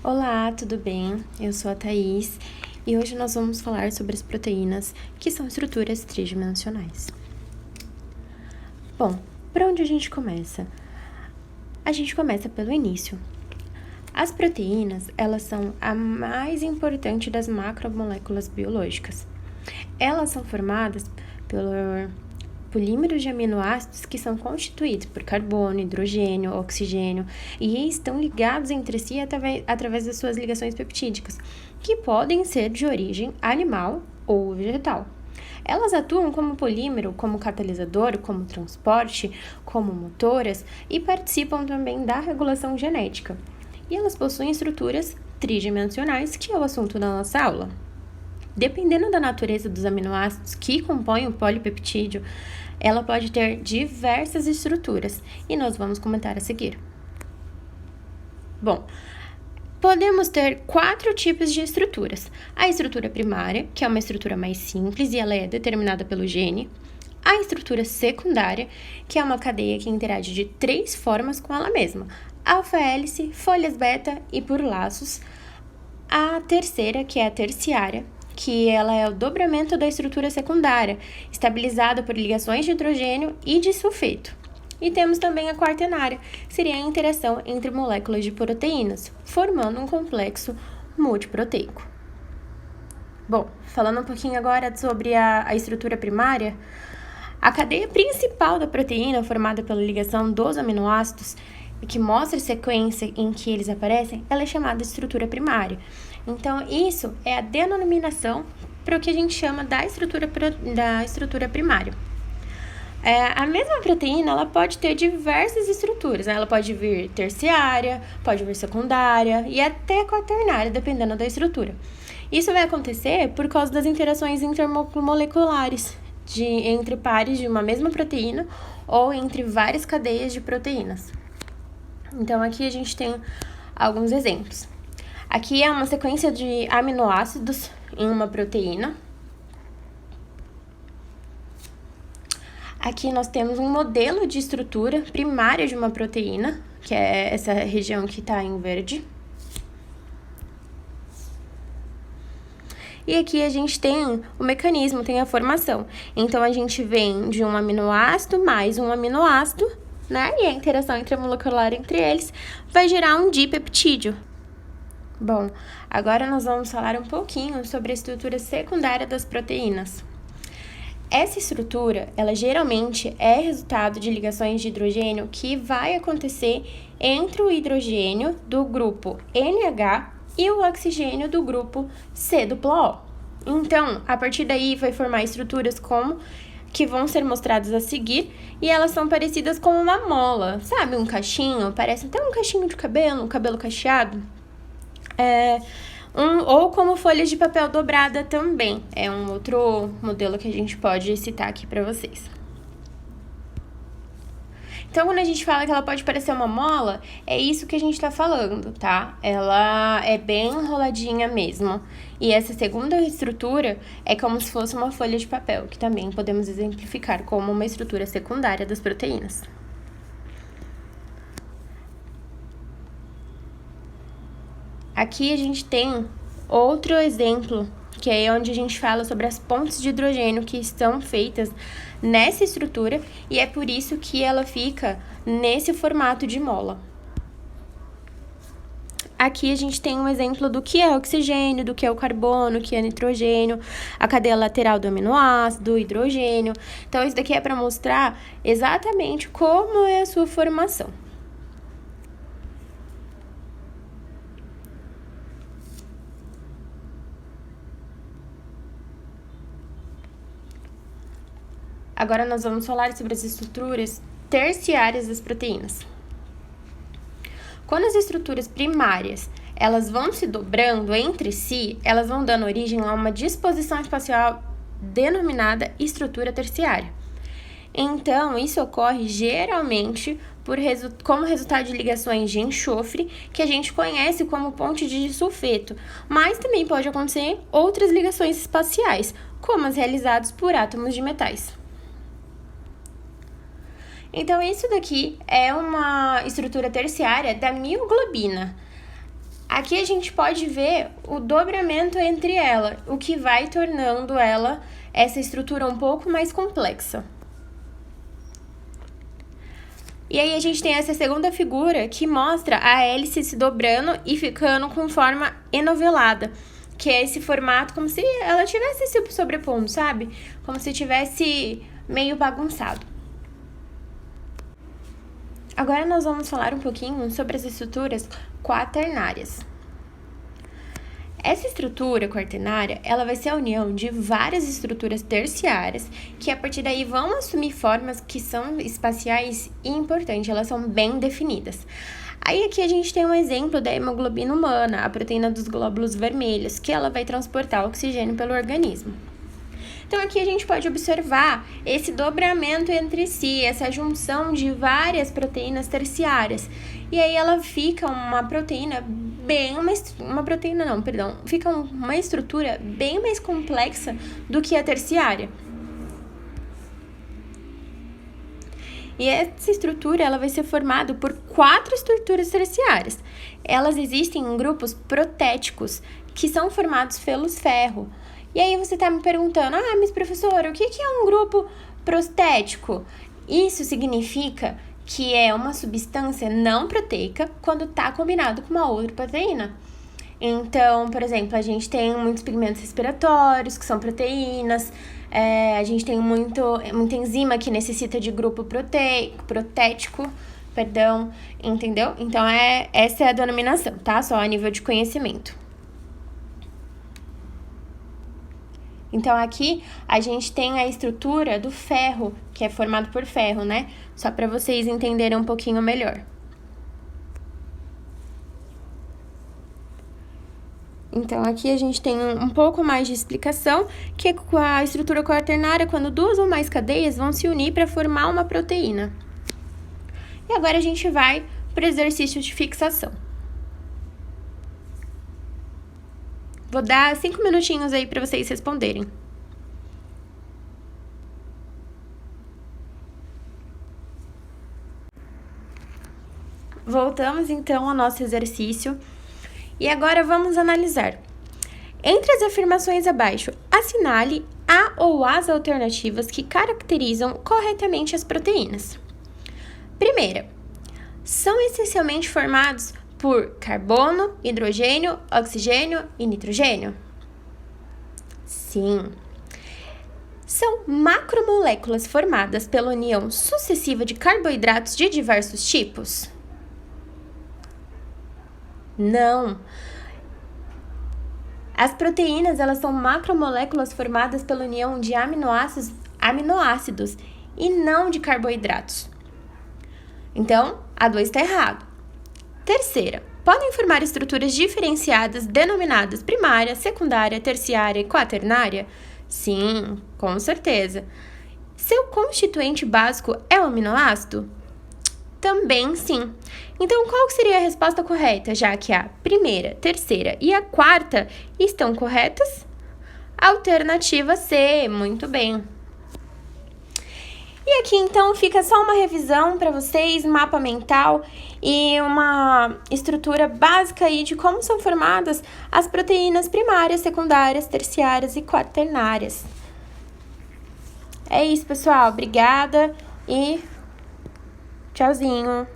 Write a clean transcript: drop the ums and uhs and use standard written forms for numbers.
Olá, tudo bem? Eu sou a Thaís e hoje nós vamos falar sobre as proteínas, que são estruturas tridimensionais. Bom, por onde a gente começa? A gente começa pelo início. As proteínas, elas são a mais importante das macromoléculas biológicas. Elas são formadas por polímeros de aminoácidos que são constituídos por carbono, hidrogênio, oxigênio e estão ligados entre si através das suas ligações peptídicas, que podem ser de origem animal ou vegetal. Elas atuam como polímero, como catalisador, como transporte, como motoras e participam também da regulação genética. E elas possuem estruturas tridimensionais, que é o assunto da nossa aula. Dependendo da natureza dos aminoácidos que compõem o polipeptídeo, ela pode ter diversas estruturas, e nós vamos comentar a seguir. Bom, podemos ter 4 tipos de estruturas. A estrutura primária, que é uma estrutura mais simples e ela é determinada pelo gene. A estrutura secundária, que é uma cadeia que interage de 3 formas com ela mesma: alfa-hélice, folhas beta e por laços. A terceira, que é a terciária, que ela é o dobramento da estrutura secundária, estabilizada por ligações de hidrogênio e de sulfeto. E temos também a quaternária, que seria a interação entre moléculas de proteínas, formando um complexo multiproteico. Bom, falando um pouquinho agora sobre a estrutura primária, a cadeia principal da proteína, formada pela ligação dos aminoácidos, e que mostra a sequência em que eles aparecem, ela é chamada de estrutura primária. Então, isso é a denominação para o que a gente chama da estrutura primária. A mesma proteína, ela pode ter diversas estruturas, né? Ela pode vir terciária, pode vir secundária e até quaternária, dependendo da estrutura. Isso vai acontecer por causa das interações intermoleculares entre pares de uma mesma proteína ou entre várias cadeias de proteínas. Então, aqui a gente tem alguns exemplos. Aqui é uma sequência de aminoácidos em uma proteína. Aqui nós temos um modelo de estrutura primária de uma proteína, que é essa região que está em verde. E aqui a gente tem o mecanismo, tem a formação. Então, a gente vem de um aminoácido mais um aminoácido, né? E a interação intramolecular entre eles vai gerar um dipeptídeo. Bom, agora nós vamos falar um pouquinho sobre a estrutura secundária das proteínas. Essa estrutura, ela geralmente é resultado de ligações de hidrogênio que vai acontecer entre o hidrogênio do grupo NH e o oxigênio do grupo C-O. Então, a partir daí vai formar estruturas que vão ser mostradas a seguir, e elas são parecidas com uma mola, sabe? Um cachinho, parece até um cachinho de cabelo, um cabelo cacheado. Ou como folhas de papel dobrada também. É um outro modelo que a gente pode citar aqui para vocês. Então, quando a gente fala que ela pode parecer uma mola, é isso que a gente tá falando, tá? Ela é bem enroladinha mesmo. E essa segunda estrutura é como se fosse uma folha de papel, que também podemos exemplificar como uma estrutura secundária das proteínas. Aqui a gente tem outro exemplo, que é onde a gente fala sobre as pontes de hidrogênio que estão feitas nessa estrutura, e é por isso que ela fica nesse formato de mola. Aqui a gente tem um exemplo do que é oxigênio, do que é o carbono, do que é nitrogênio, a cadeia lateral do aminoácido, do hidrogênio. Então, isso daqui é para mostrar exatamente como é a sua formação. Agora nós vamos falar sobre as estruturas terciárias das proteínas. Quando as estruturas primárias elas vão se dobrando entre si, elas vão dando origem a uma disposição espacial denominada estrutura terciária. Então, isso ocorre geralmente como resultado de ligações de enxofre, que a gente conhece como ponte de sulfeto, mas também pode acontecer outras ligações espaciais, como as realizadas por átomos de metais. Então, isso daqui é uma estrutura terciária da mioglobina. Aqui a gente pode ver o dobramento entre ela, o que vai tornando ela essa estrutura um pouco mais complexa. E aí a gente tem essa segunda figura que mostra a hélice se dobrando e ficando com forma enovelada, que é esse formato como se ela tivesse se sobrepondo, sabe? Como se tivesse meio bagunçado. Agora nós vamos falar um pouquinho sobre as estruturas quaternárias. Essa estrutura quaternária, ela vai ser a união de várias estruturas terciárias que a partir daí vão assumir formas que são espaciais e importantes, elas são bem definidas. Aí aqui a gente tem um exemplo da hemoglobina humana, a proteína dos glóbulos vermelhos, que ela vai transportar oxigênio pelo organismo. Então aqui a gente pode observar esse dobramento entre si, essa junção de várias proteínas terciárias. E aí ela fica uma proteína fica uma estrutura bem mais complexa do que a terciária. E essa estrutura ela vai ser formada por 4 estruturas terciárias. Elas existem em grupos protéticos, que são formados pelos ferro. E aí você está me perguntando, mas professora, o que é um grupo prostético? Isso significa que é uma substância não proteica quando está combinado com uma outra proteína. Então, por exemplo, a gente tem muitos pigmentos respiratórios, que são proteínas, a gente tem muita enzima que necessita de grupo protético, entendeu? Então, essa é a denominação, tá? Só a nível de conhecimento. Então, aqui a gente tem a estrutura do ferro, que é formado por ferro, né? Só para vocês entenderem um pouquinho melhor. Então, aqui a gente tem um pouco mais de explicação, que é com a estrutura quaternária, quando 2 ou mais cadeias vão se unir para formar uma proteína. E agora a gente vai para o exercício de fixação. Vou dar 5 minutinhos aí para vocês responderem. Voltamos então ao nosso exercício e agora vamos analisar. Entre as afirmações abaixo, assinale a ou as alternativas que caracterizam corretamente as proteínas. Primeira, são essencialmente formados por carbono, hidrogênio, oxigênio e nitrogênio? Sim. São macromoléculas formadas pela união sucessiva de carboidratos de diversos tipos? Não. As proteínas, elas são macromoléculas formadas pela união de aminoácidos e não de carboidratos. Então, a 2 está errado. Terceira, podem formar estruturas diferenciadas denominadas primária, secundária, terciária e quaternária? Sim, com certeza. Seu constituinte básico é o aminoácido? Também sim. Então, qual seria a resposta correta, já que a primeira, terceira e a quarta estão corretas? Alternativa C, muito bem. E aqui, então, fica só uma revisão para vocês, mapa mental e uma estrutura básica aí de como são formadas as proteínas primárias, secundárias, terciárias e quaternárias. É isso, pessoal. Obrigada e tchauzinho!